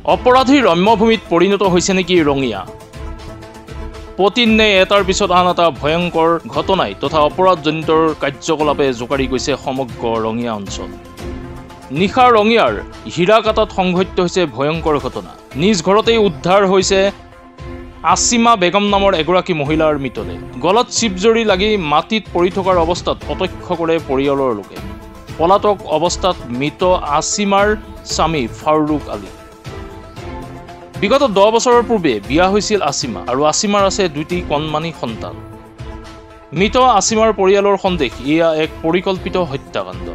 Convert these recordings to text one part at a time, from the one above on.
অপৰাধীৰ ৰম্যভূমিত পৰিণত হৈছে নেকি ৰঙিয়া? প্ৰতিদিনে এটাৰ পিছত আন এটা ভয়ংকৰ ঘটনাই তথা অপৰাধজনিত কাৰ্যকলাপে জোকাৰি গৈছে সমগ্ৰ ৰঙিয়া অঞ্চল। নিশা ৰঙিয়াৰ হীৰাকাটাত সংঘটিত হৈছে ভয়ংকৰ ঘটনা। নিজ ঘৰতেই উদ্ধাৰ হৈছে আসিমা বেগম নামৰ এগৰাকী মহিলাৰ মৃতদেহ। গলত চিপজৰি লাগি মাটিত পৰি থকাৰ অৱস্থাত প্ৰত্যক্ষ কৰে পৰিয়ালৰ লোকে। পলাতক অৱস্থাত মৃত আসিমাৰ স্বামী ফাৰুক আলী। বিগত 10 বছৰৰ পূৰ্বে বিয়া হৈছিল আসিমা আৰু আসিমাৰ আছে 2টি কণমানি সন্তান। মৃত আসিমাৰ পৰিয়ালৰ সন্দেহ এয়া এক পৰিকল্পিত হত্যাকাণ্ড।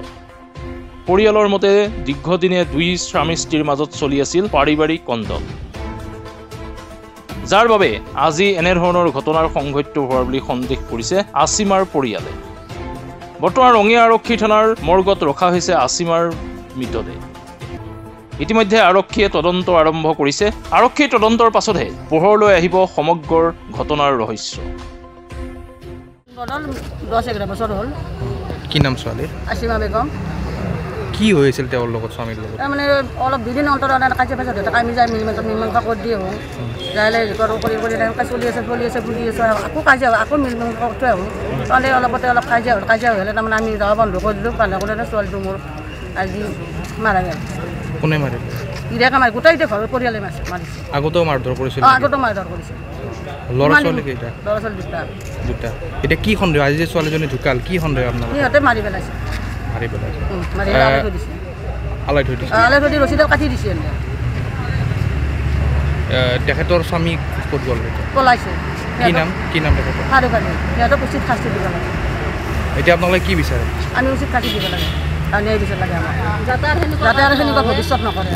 পৰিয়ালৰ মতে দীৰ্ঘদিনে 2 স্বামী-স্ত্ৰীৰ মাজত চলি আছিল পাৰিবাৰিক কন্দল, যাৰ বাবে আজি এনেধৰণৰ ঘটনাৰ সংঘটিত হোৱাৰ বুলি সন্দেহ কৰিছে আসিমাৰ পৰিয়ালে। বৰ্তমান ৰঙিয়া আৰক্ষী থানাৰ মৰ্গত ৰখা হৈছে আসিমাৰ মৃতদেহ। ইতিমধ্যে আৰক্ষীয়ে তদন্ত আৰম্ভ কৰিছে। আৰক্ষীৰ তদন্তৰ পাছতহে পোহৰলৈ আহিব সমগ্ৰ ঘটনাৰ ৰহস্য। 10-11 বছৰ হ'ল। কি নাম ছোৱালীৰ? আসিমা বেগম। কি হৈছিল তেওঁৰ লগত, স্বামীৰ লগত? মানে অলপ দুদিন অন্তৰত কাজিয়া পেচাল দেউতাক আমি যাই মীমাংসা কৰি দিয়ে আহোঁ। যাইলে কৰি এনেকৈ চলি আছে বুলি আছোঁ। আকৌ কাজিয়া আকৌ মীমাংসা কৰি থৈ আহোঁ। তাহলে অলপতে অলপ কাজিয়া হ'লে তাৰমানে আমি যাওঁ বন্ধ কৰি দিলোঁ। বন্ধ কৰি ছোৱালীটো মোৰ আজি মাৰা গ'ল। কোনে মাৰিল? গিৰিয়েকে মাৰি গোটেই ঘৰৰ পৰিয়ালে মাৰিছে। আগতেও মাৰধৰ কৰিছিল? আগতেও মাৰধৰ কৰিছে। ল'ৰা ছোৱালী কেইটা? ল'ৰা ছোৱালী দুটা। এতিয়া কি সন্দেহ? আজি যে ছোৱালীজনী ঢুকাল, কি সন্দেহ আপোনাৰ? সিহঁতে মাৰি পেলাইছে। মাৰি পেলাইছে? আলাই থৈ দিছে। আলাই থৈ দিছে? আলাই থৈ দি ৰছীডাল কাটি দিছে। তেখেতৰ স্বামী ক'ত গ'ল? পলাইছে। কি নাম তেখেতৰ? ফাৰুক আলী। সিহঁতক উচিত শাস্তি দিব লাগে। এতিয়া আপোনালোকে কি বিচাৰে? আমি উচিত শাস্তি দিব লাগে আৰু ন্যায় বিচাৰ লাগে আমাক, যাতে আৰু সেনেকুৱা ভৱিষ্যত নকৰে।